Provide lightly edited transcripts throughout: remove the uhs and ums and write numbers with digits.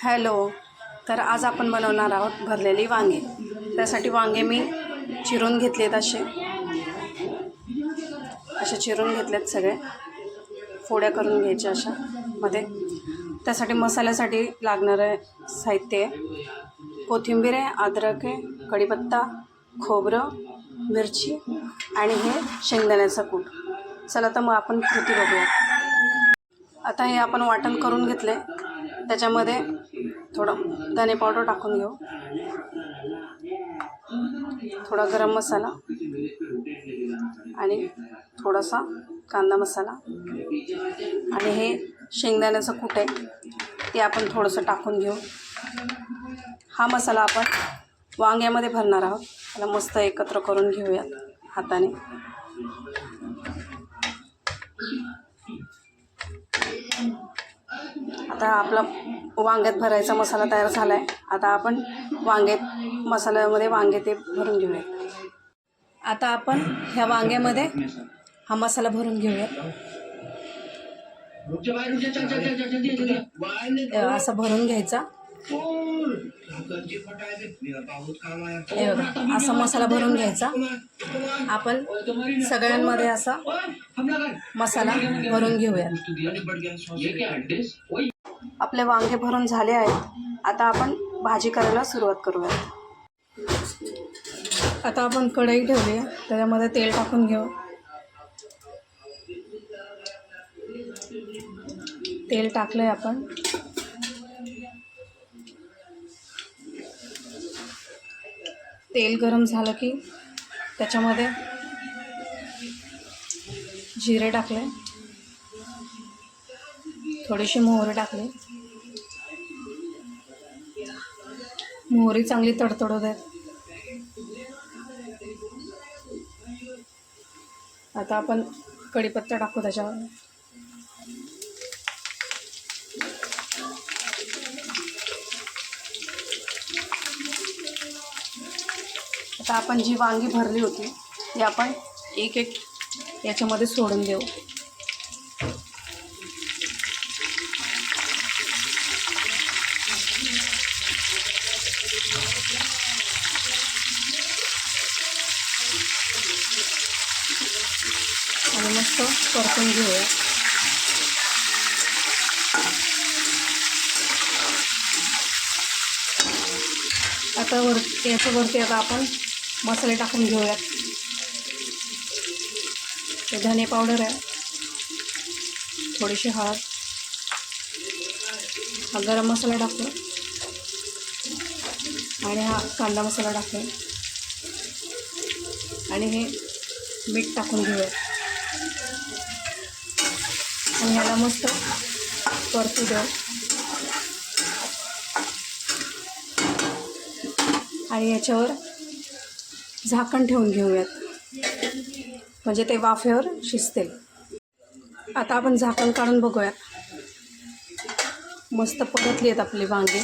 Hello. तर आज आपण बनवणार आहोत भरलेली वांगे. त्यासाठी वांगे मी चिरून घेतलेत, असे चिरून घेतलेत, सगळे फोड्या करून घ्यायचे अशा मध्ये. त्यासाठी मसाल्यासाठी लागणारं साहित्य आहे: कोथिंबीर आहे, अद्रक आहे, कढीपत्ता, खोबरं, मिरची आणि हे शेंगदाण्याचा कूट. चला तर मग आपण कृती बघूया. आता हे आपण वाटण करून घेतले. त्याच्यामध्ये थोडं धने पावडर टाकून घेऊ, थोडा गरम मसाला आणि थोडासा कांदा मसाला आणि हे शेंगदाण्याचं कूट आहे ते आपण थोडंसं टाकून घेऊ. हा मसाला आपण वांग्यामध्ये भरणार आहोत. त्याला मस्त एकत्र करून घेऊयात हाताने. आता आपला वांग्यात भरायचा मसाला तयार झाला आहे. आता आपण मसाल्यामध्ये वांगे ते भरून घेऊयात. आता आपण ह्या वांग्यामध्ये हा मसाला भरून घेऊयात. असा भरून घ्यायचा. असा मसाला भरून घ्यायचा. आपण सगळ्यांमध्ये असा मसाला भरून घेऊयात. आपले वांगे भरून झाले आहेत. आता आपण भाजी करायला सुरुवात करूयात. आता आपण कढई ठेवली आहे, त्याच्यामध्ये तेल टाकून घेऊ. तेल टाकलंय आपण. तेल गरम झालं की त्याच्यामध्ये जिरे टाकले, थोडीशी मोहरी टाकली. मोहरी चांगली तडतडू देत. आता आपण कढीपत्ता टाकू त्याच्यावर. आता आपण जी वांगी भरली होती ती आपण एक एक याच्यामध्ये सोडून देऊ. आणि मस्त परतून घेऊया. आता याच्यावरती आता आपण मसाले टाकून घेऊयात. ते धने पावडर आहे, थोडीशी हळद, हा गरम मसाला टाकतो आणि हा कांदा मसाला टाकतो आणि हे मीठ टाकून घेऊयात. आणि ह्याला मस्त परतू देऊ. आणि याच्यावर झाकण ठेवून घेऊयात, म्हणजे ते वाफेवर शिजतील. आता आपण झाकण काढून बघूयात. मस्त परतली आहेत आपली वांगी.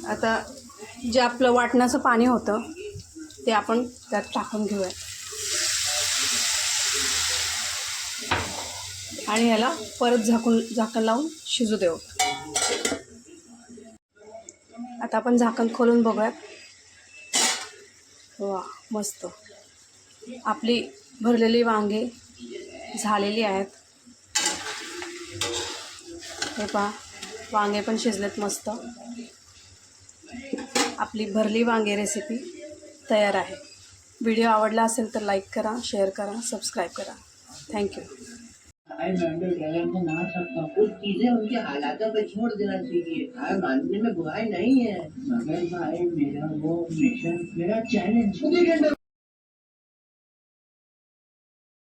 आता जे आपलं वाटण्याचं पाणी होतं ते आपण त्यात टाकून घेऊयात आणि याला परत झाकण लावून शिजू देऊ. आता आपण झाकण खोलून बघूयात. वा, मस्त आपली भरलेली वांगे झालेली आहेत. हे पहा, वांगे पण शिजलेत मस्त. आपली भरली वांगे रेसिपी तयार आहे. व्हिडिओ आवडला असेल तर लाईक करा, शेअर करा, सबस्क्राईब करा. थँक्यू. कुछ चीजें उनके हालातों पे छोड़ देना चाहिए. मानने में बुराई नहीं है, मगर भाई मेरा वो मिशन, मेरा चैलेंज